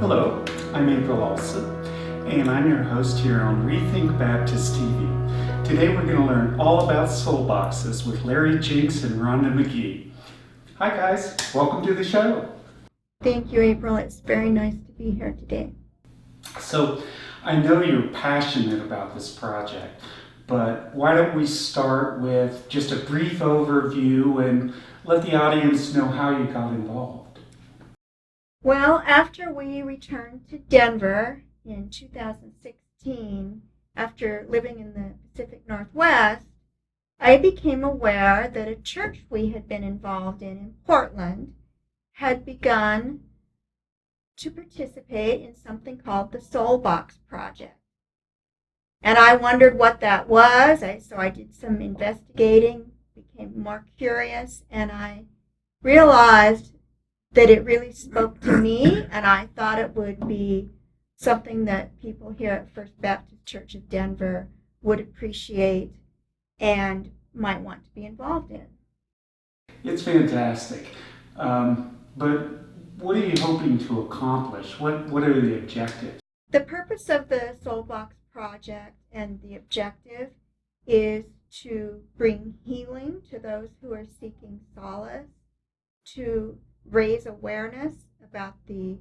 Hello, I'm April Olson, and I'm your host here on Rethink Baptist TV. Today we're going to learn all about soul boxes with Larry, Jenks, and Rhonda Magee. Hi guys, welcome to the show. Thank you, April. It's very nice to be here today. So, I know you're passionate about this project, but why don't we start with just a brief overview and let the audience know how you got involved. Well, after we returned to Denver in 2016, after living in the Pacific Northwest, I became aware that a church we had been involved in Portland had begun to participate in something called the Soul Box Project. And I wondered what that was, so I did some investigating, became more curious, and I realized that it really spoke to me, and I thought it would be something that people here at First Baptist Church of Denver would appreciate and might want to be involved in. It's fantastic. But what are you hoping to accomplish? What are the objectives? The purpose of the Soul Box Project and the objective is to bring healing to those who are seeking solace, to raise awareness about the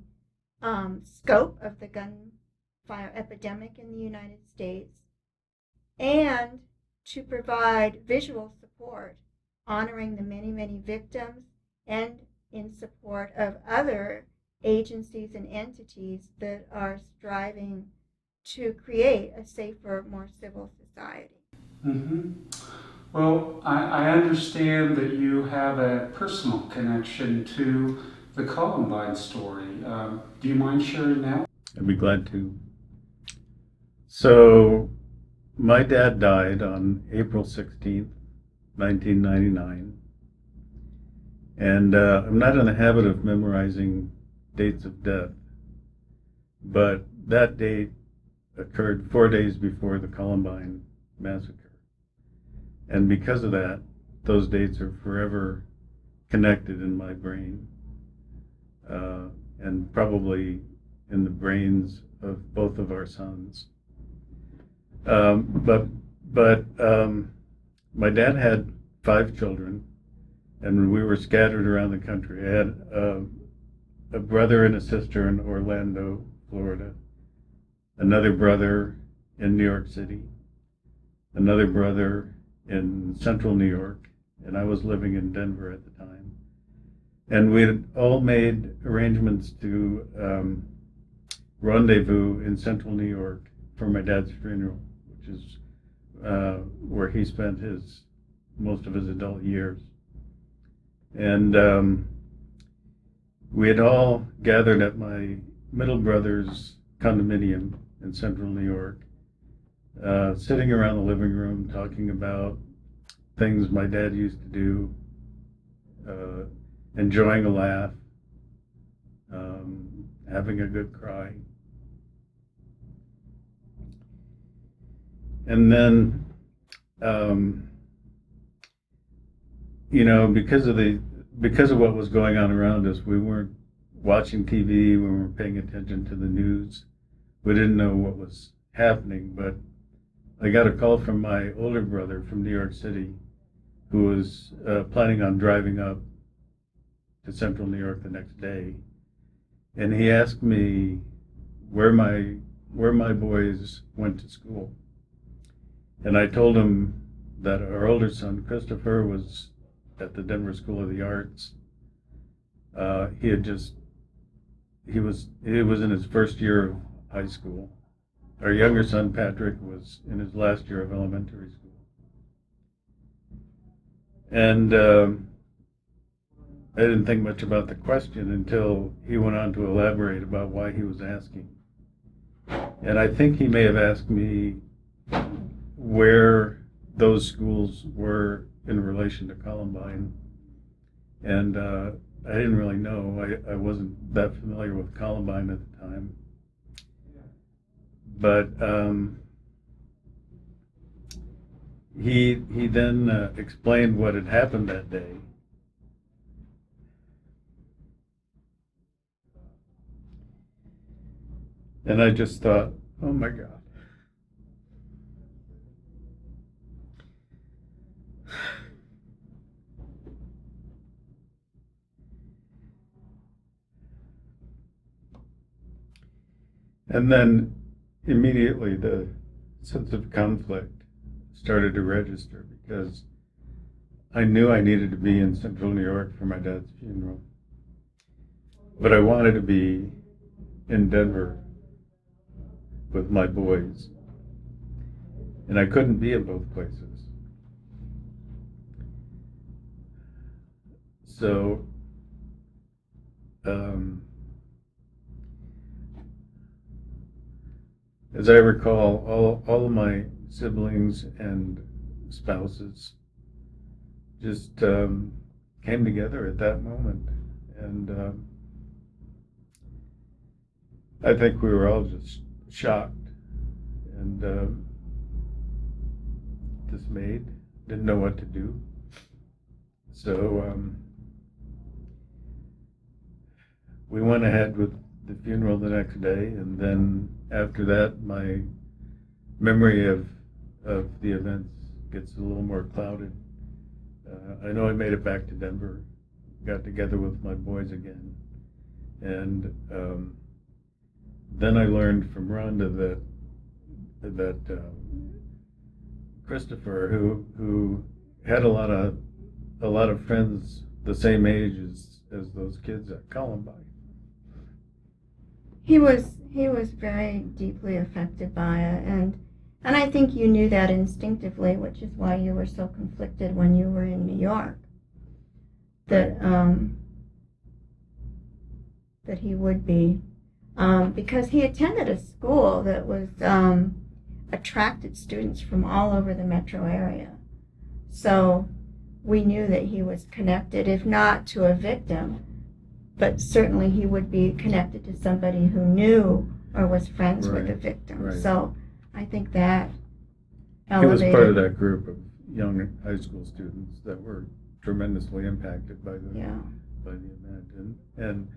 scope of the gunfire epidemic in the United States, and to provide visual support, honoring the many, many victims, and in support of other agencies and entities that are striving to create a safer, more civil society. Mm-hmm. Well, I understand that you have a personal connection to the Columbine story. Do you mind sharing that? I'd be glad to. So, my dad died on April 16th, 1999. And I'm not in the habit of memorizing dates of death, but that date occurred 4 days before the Columbine massacre. And because of that, those dates are forever connected in my brain, and probably in the brains of both of our sons. But my dad had 5 children, and we were scattered around the country. I had a brother and a sister in Orlando, Florida, another brother in New York City, another brother in central New York, and I was living in Denver at the time. And we had all made arrangements to rendezvous in central New York for my dad's funeral, which is where he spent most of his adult years. And we had all gathered at my middle brother's condominium in central New York, sitting around the living room talking about things my dad used to do, enjoying a laugh, having a good cry. And then, because of what was going on around us, we weren't watching TV, we weren't paying attention to the news. We didn't know what was happening, but I got a call from my older brother from New York City, who was planning on driving up to central New York the next day, and he asked me where my boys went to school. And I told him that our older son, Christopher, was at the Denver School of the Arts. He was in his first year of high school. Our younger son, Patrick, was in his last year of elementary school. And I didn't think much about the question until he went on to elaborate about why he was asking. And I think he may have asked me where those schools were in relation to Columbine. And I didn't really know. I wasn't that familiar with Columbine at the time. But he then explained what had happened that day. And I just thought, oh my God. And then immediately the sense of conflict started to register because I knew I needed to be in central New York for my dad's funeral. But I wanted to be in Denver with my boys. And I couldn't be in both places. So, as I recall, all of my siblings and spouses just came together at that moment. And I think we were all just shocked and dismayed, didn't know what to do. So we went ahead with the funeral the next day, and then after that, my memory of the events gets a little more clouded. I know I made it back to Denver, got together with my boys again, and then I learned from Rhonda that Christopher, who had a lot of friends the same age as those kids at Columbine. He was very deeply affected by it, and I think you knew that instinctively, which is why you were so conflicted when you were in New York. That he would be, because he attended a school that was attracted students from all over the metro area. So we knew that he was connected, if not to a victim, but certainly he would be connected to somebody who knew or was friends with the victim. Right. So I think that elevated. He was part of that group of young high school students that were tremendously impacted by the event. And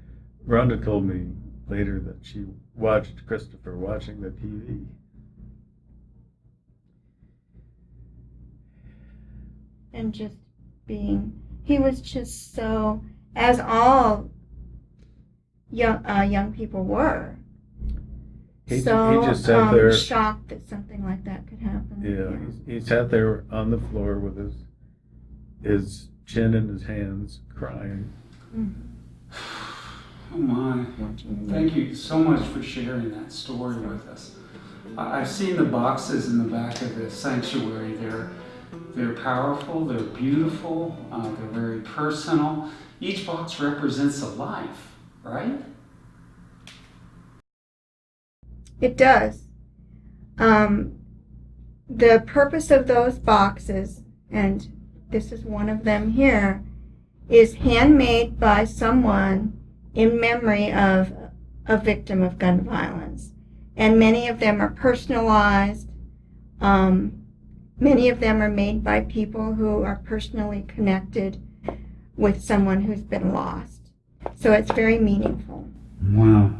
Rhonda told me later that she watched Christopher watching the TV. And just he was just so, as all young people were, he just sat there shocked that something like that could happen. Yeah, he sat there on the floor with his chin in his hands, crying. Oh my! Thank you so much for sharing that story with us. I've seen the boxes in the back of the sanctuary. They're powerful. They're beautiful. They're very personal. Each box represents a life, right? It does. The purpose of those boxes, and this is one of them here, is handmade by someone in memory of a victim of gun violence. And many of them are personalized. Many of them are made by people who are personally connected with someone who's been lost. So it's very meaningful. Wow.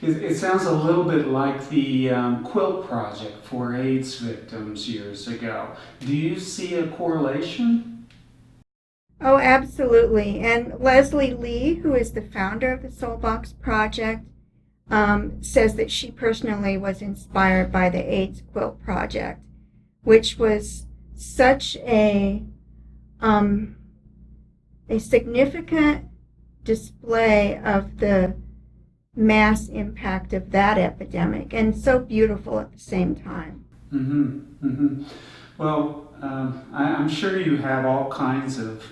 It sounds a little bit like the quilt project for AIDS victims years ago. Do you see a correlation? Oh, absolutely. And Leslie Lee, who is the founder of the Soulbox Project, says that she personally was inspired by the AIDS quilt project, which was such a significant display of the mass impact of that epidemic, and so beautiful at the same time. Well, I'm sure you have all kinds of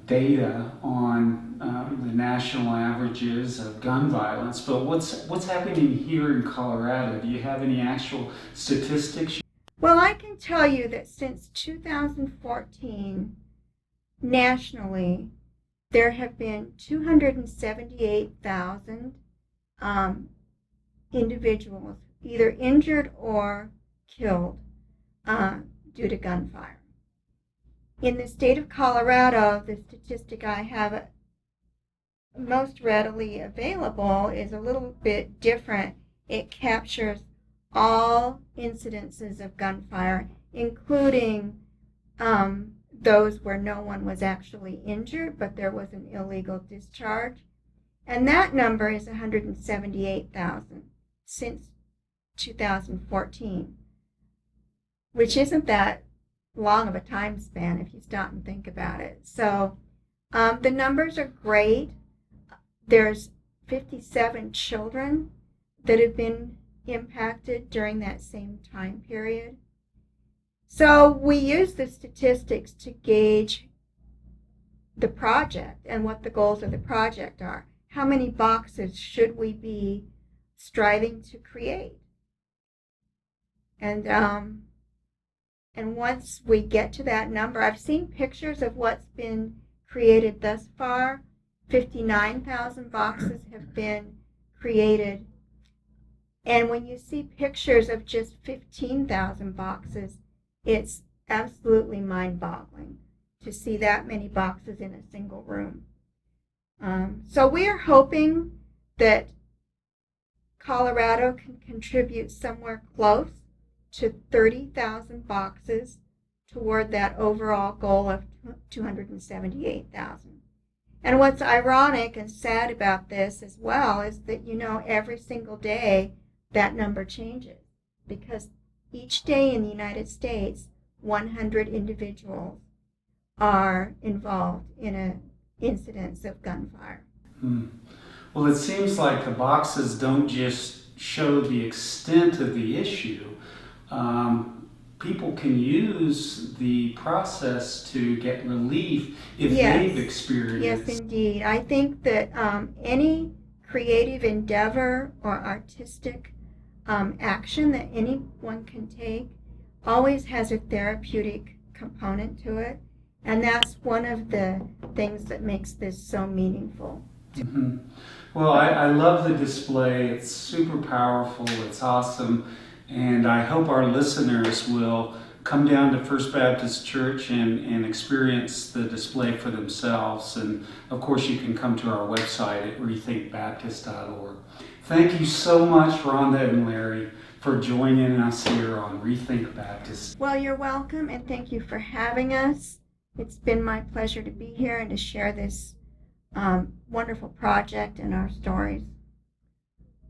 data on the national averages of gun violence, but what's happening here in Colorado? Do you have any actual statistics? Well, I can tell you that since 2014, nationally, there have been 278,000 individuals either injured or killed due to gunfire. In the state of Colorado, the statistic I have most readily available is a little bit different. It captures all incidences of gunfire, including those where no one was actually injured, but there was an illegal discharge. And that number is 178,000 since 2014, which isn't that long of a time span if you stop and think about it. So the numbers are great. There's 57 children that have been impacted during that same time period. So we use the statistics to gauge the project and what the goals of the project are. How many boxes should we be striving to create? And once we get to that number, I've seen pictures of what's been created thus far. 59,000 boxes have been created. And when you see pictures of just 15,000 boxes, it's absolutely mind-boggling to see that many boxes in a single room. So we are hoping that Colorado can contribute somewhere close to 30,000 boxes toward that overall goal of 278,000. And what's ironic and sad about this as well is that, every single day that number changes, because each day in the United States, 100 individuals are involved in an incidence of gunfire. Well, it seems like the boxes don't just show the extent of the issue. People can use the process to get relief if they've experienced. Yes, indeed. I think that any creative endeavor or artistic action that anyone can take always has a therapeutic component to it, and that's one of the things that makes this so meaningful. Mm-hmm. Well, I love the display. It's super powerful. It's awesome. And I hope our listeners will come down to First Baptist Church and experience the display for themselves. And of course, you can come to our website at rethinkbaptist.org. Thank you so much, Rhonda and Larry, for joining us here on Rethink Baptist. Well, you're welcome, and thank you for having us. It's been my pleasure to be here and to share this wonderful project and our stories.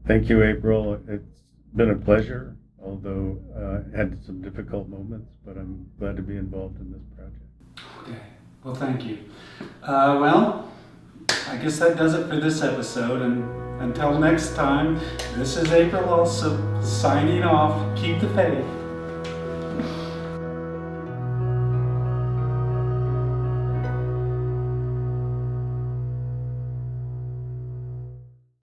Thank you, April. It's been a pleasure, although I had some difficult moments, but I'm glad to be involved in this project. Okay. Well, thank you. Well, I guess that does it for this episode, and until next time, this is April also signing off. Keep the faith.